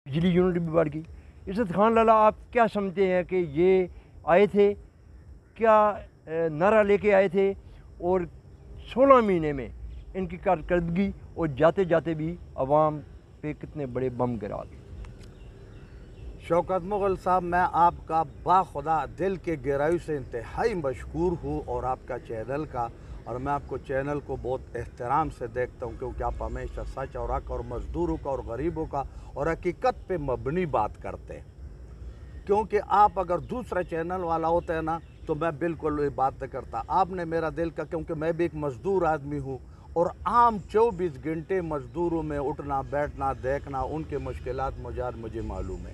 بجلی یونٹ بھی بڑھ گئی۔ عزت خان لالا آپ کیا سمجھتے ہیں کہ یہ آئے تھے کیا نعرہ لے کے آئے تھے، اور 16 مہینے میں ان کی کارکردگی اور جاتے جاتے بھی عوام پہ کتنے بڑے بم گرا گئے؟ شوکت مغل صاحب، میں آپ کا باخدا دل کے گہرائی سے انتہائی مشکور ہوں، اور آپ کا چینل کا، اور میں آپ کو چینل کو بہت احترام سے دیکھتا ہوں، کیونکہ آپ ہمیشہ سچ اور حق اور مزدوروں کا اور غریبوں کا اور حقیقت پہ مبنی بات کرتے ہیں۔ کیونکہ آپ اگر دوسرا چینل والا ہوتے ہیں نا تو میں بالکل یہ بات نہیں کرتا۔ آپ نے میرا دل کا، کیونکہ میں بھی ایک مزدور آدمی ہوں، اور عام 24 گھنٹے مزدوروں میں اٹھنا بیٹھنا دیکھنا، ان کے مشکلات مجھے معلوم ہے۔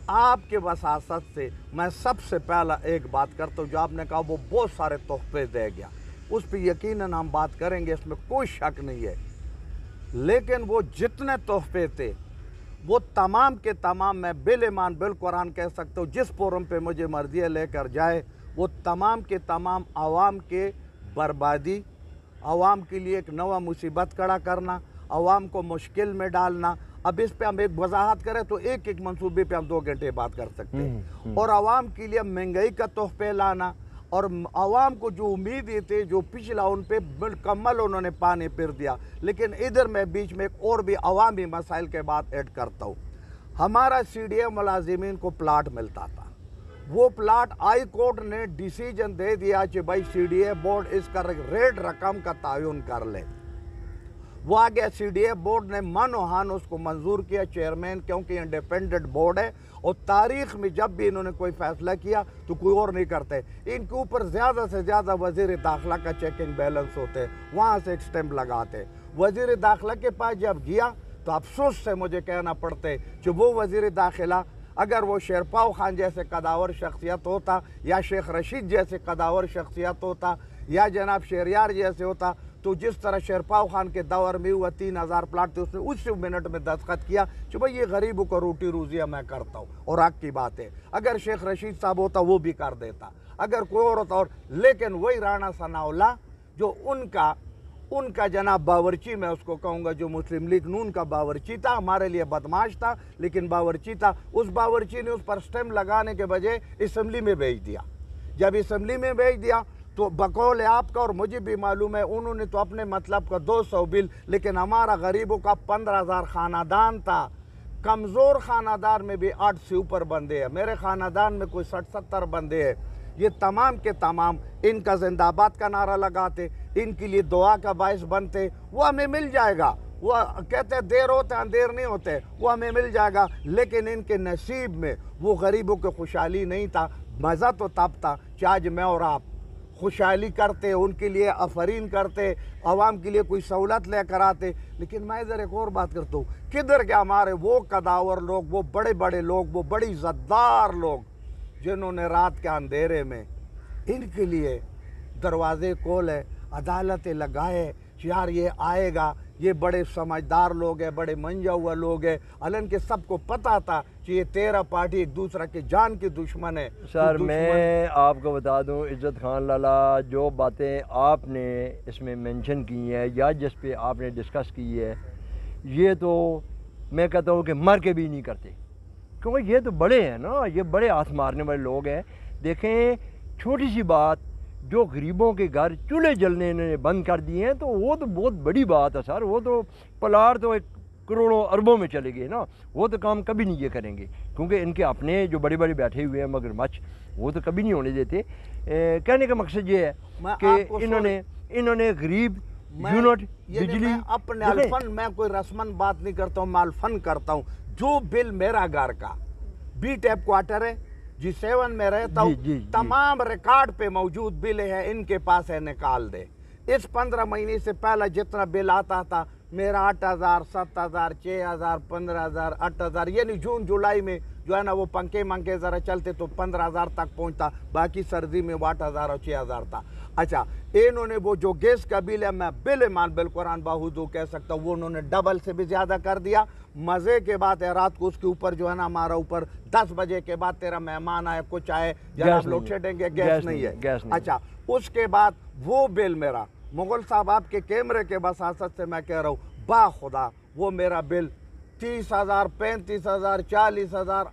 آپ کے وساست سے میں سب سے پہلا ایک بات کرتا ہوں، جو آپ نے کہا وہ بہت سارے تحفے دے گیا، اس پہ یقیناً ہم بات کریں گے، اس میں کوئی شک نہیں ہے، لیکن وہ جتنے تحفے تھے وہ تمام کے تمام میں بالایمان بالقرآن کہہ سکتا ہوں، جس فورم پہ مجھے مرضی ہے لے کر جائے، وہ تمام کے تمام عوام کے بربادی، عوام کے لیے ایک نوا مصیبت کھڑا کرنا، عوام کو مشکل میں ڈالنا۔ اب اس پہ ہم ایک وضاحت کریں تو ایک منصوبے پہ ہم 2 گھنٹے بات کر سکتے ہیں، اور عوام کے لیے مہنگائی کا تحفے لانا، اور عوام کو جو امیدیں تھے جو پچھلا ان پہ مکمل انہوں نے پانی پھر دیا۔ لیکن ادھر میں بیچ میں ایک اور بھی عوامی مسائل کے بعد ایڈ کرتا ہوں۔ ہمارا سی ڈی اے ملازمین کو پلاٹ ملتا تھا، وہ پلاٹ ہائی کورٹ نے ڈیسیجن دے دیا کہ بھائی سی ڈی اے بورڈ اس کا ریٹ رقم کا تعین کر لے۔ وہ آگے سی ڈی اے بورڈ نے من و ہان اس کو منظور کیا، چیئرمین، کیونکہ انڈیپینڈنٹ بورڈ ہے، اور تاریخ میں جب بھی انہوں نے کوئی فیصلہ کیا تو کوئی اور نہیں کرتے، ان کے اوپر زیادہ سے زیادہ وزیر داخلہ کا چیکنگ بیلنس ہوتے، وہاں سے ایک سٹیمپ لگاتے۔ وزیر داخلہ کے پاس جب گیا تو افسوس سے مجھے کہنا پڑتے کہ وہ وزیر داخلہ اگر وہ شیرپاؤ خان جیسے قداور شخصیت ہوتا، یا شیخ رشید جیسے قداور شخصیت ہوتا، یا جناب شہریار جیسے ہوتا، تو جس طرح شیرپاؤ خان کے دور میں ہوا 3000 پلاٹ تھے، اس نے اسی منٹ میں دستخط کیا کہ بھئی یہ غریبوں کو روٹی روزیہ میں کرتا ہوں، اور حق کی بات ہے۔ اگر شیخ رشید صاحب ہوتا وہ بھی کر دیتا، اگر کوئی اور ہوتا، اور لیکن وہی رانا ثناء اللہ جو ان کا جناب باورچی، میں اس کو کہوں گا، جو مسلم لیگ نون کا باورچی تھا، ہمارے لیے بدماش تھا لیکن باورچی تھا، اس باورچی نے اس پر سٹیمپ لگانے کے بجائے اسمبلی میں بھیج دیا۔ جب اسمبلی میں بھیج دیا تو بقول آپ کا اور مجھے بھی معلوم ہے، انہوں نے تو اپنے مطلب کا 200 بل، لیکن ہمارا غریبوں کا 15,000 خاندان تھا، کمزور خاندان میں بھی 8 سے اوپر بندے ہیں، میرے خاندان میں کوئی 60-70 بندے ہیں، یہ تمام کے تمام ان کا زندہ آباد کا نعرہ لگاتے، ان کے لیے دعا کا باعث بنتے، وہ ہمیں مل جائے گا، وہ کہتے ہیں دیر ہوتے اندیر نہیں ہوتے، وہ ہمیں مل جائے گا، لیکن ان کے نصیب میں وہ غریبوں کی خوشحالی نہیں تھا۔ مزہ تو تب تھا کہ آج میں اور آپ خوشحالی کرتے، ان کے لیے آفرین کرتے، عوام کے لیے کوئی سہولت لے کر آتے۔ لیکن میں ادھر ایک اور بات کرتا ہوں، کدھر کے ہمارے وہ قداور لوگ، وہ بڑے بڑے لوگ، وہ بڑی عزتدار لوگ جنہوں نے رات کے اندھیرے میں ان کے لیے دروازے کھولے، عدالتیں لگائے، یار یہ آئے گا، یہ بڑے سمجھدار لوگ ہیں، بڑے منجا ہوا لوگ ہیں، حالانکہ کہ سب کو پتا تھا کہ یہ 13 پارٹی ایک دوسرے کے جان کی دشمن ہے۔ سر میں آپ کو بتا دوں، عزت خان لالا، جو باتیں آپ نے اس میں مینشن کی ہیں یا جس پہ آپ نے ڈسکس کی ہے، یہ تو میں کہتا ہوں کہ مر کے بھی نہیں کرتے، کیونکہ یہ تو بڑے ہیں نا، یہ بڑے ہاتھ مارنے والے لوگ ہیں۔ دیکھیں چھوٹی سی بات، جو غریبوں کے گھر چولہے جلنے انہوں نے بند کر دیے ہیں، تو وہ تو بہت بڑی بات ہے سر، وہ تو پلاٹ تو ایک کروڑوں اربوں میں چلے گئے نا، وہ تو کام کبھی نہیں یہ کریں گے، کیونکہ ان کے اپنے جو بڑے بڑے بیٹھے ہوئے ہیں مگر مچھ، وہ تو کبھی نہیں ہونے دیتے۔ کہنے کا مقصد یہ ہے کہ انہوں نے غریب یونٹ بجلی، اپنے الفن، میں کوئی رسمن بات نہیں کرتا ہوں، میں الفن کرتا ہوں۔ جو بل میرا گھر کا بی ٹیپ کوارٹر ہے، G7 میں رہتا ہوں، تمام ریکارڈ پہ موجود بل ہے، ان کے پاس ہے، نکال دے۔ اس 15 مہینے سے پہلا جتنا بل آتا تھا میرا 8,000 7,000 6,000 15,000 8,000، یعنی جون جولائی میں جو ہے نا وہ پنکھے منکے ذرا چلتے تو 15,000 تک پہنچتا، باقی سردی میں 8,000 اور 6,000 تھا۔ اچھا، انہوں نے وہ جو گیس کا بل ہے، میں بالایمان بالقرآن باہودو کہہ سکتا ہوں، وہ انہوں نے ڈبل سے بھی زیادہ کر دیا۔ مزے کے بات ہے، رات کو اس کے اوپر جو ہے نا ہمارا اوپر 10 بجے کے بعد تیرا مہمان آئے، کچھ آئے، جناب لوڈ شیڈنگ ہے، گیس نہیں ہے۔ اچھا، اس کے بعد وہ بل میرا، مغل صاحب آپ کے کیمرے کے بساست سے میں کہہ رہا ہوں، با خدا وہ میرا بل 30,000, 35,000, 40,000,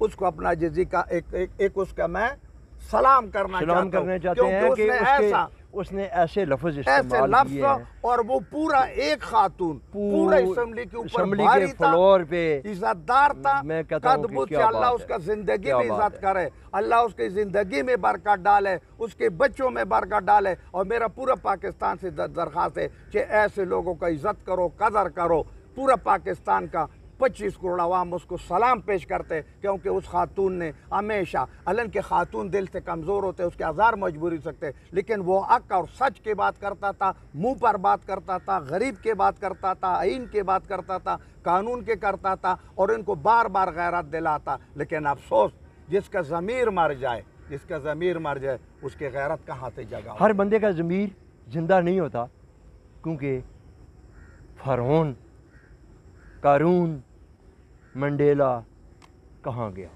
اس کو اپنا جزی کا ایک اس کا میں سلام کرنا چاہتے ہیں کہ اس نے ایسے لفظ استعمال کیے ہیں اور وہ پورا ایک خاتون پورا اسمبلی کے اوپر اسمبلی کے فلور پہ عزت دار تھا. میں کہتا ہوں کہ کیا اللہ اس کا زندگی میں عزت کرے, اللہ اس کی زندگی میں برکت ڈالے, اس کے بچوں میں برکت ڈالے. اور میرا پورا پاکستان سے درخواست ہے کہ ایسے لوگوں کا عزت کرو, قدر کرو. پورا پاکستان کا 25 کروڑ عوام اس کو سلام پیش کرتے, کیونکہ اس خاتون نے ہمیشہ, علن کے خاتون دل سے کمزور ہوتے, اس کے ہزار مجبوری سکتے, لیکن وہ حق اور سچ کی بات کرتا تھا, منہ پر بات کرتا تھا, غریب کے بات کرتا تھا, آئین کے بات کرتا تھا, قانون کے کرتا تھا, اور ان کو بار بار غیرت دلاتا. لیکن افسوس, جس کا ضمیر مر جائے, اس کے غیرت کہاں سے جگہ. ہر بندے کا ضمیر زندہ نہیں ہوتا, کیونکہ فرعون, قارون, منڈیلا کہاں گیا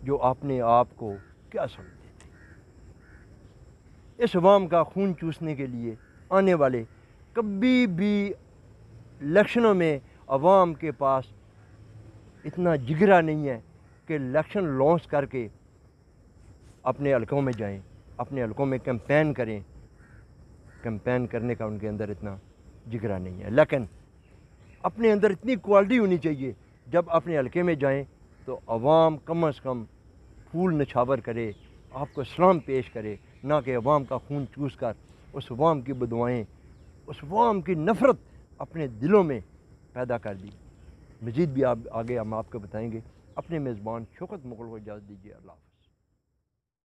جو اپنے آپ کو کیا سمجھتے تھے. اس عوام کا خون چوسنے کے لیے آنے والے کبھی بھی الیکشنوں میں عوام کے پاس اتنا جگرا نہیں ہے کہ الیکشن لانچ کر کے اپنے حلقوں میں جائیں, اپنے حلقوں میں کیمپین کریں. کیمپین کرنے کا ان کے اندر اتنا جگرا نہیں ہے, لیکن اپنے اندر اتنی کوالٹی ہونی چاہیے, جب اپنے حلقے میں جائیں تو عوام کم از کم پھول نچھاور کرے, آپ کو سلام پیش کرے, نہ کہ عوام کا خون چوس کر اس عوام کی بدوائیں, اس عوام کی نفرت اپنے دلوں میں پیدا کر دی. مزید بھی آگے ہم آپ کو بتائیں گے. اپنے میزبان شوکت مغل کو اجازت دیجیے. اللہ حافظ.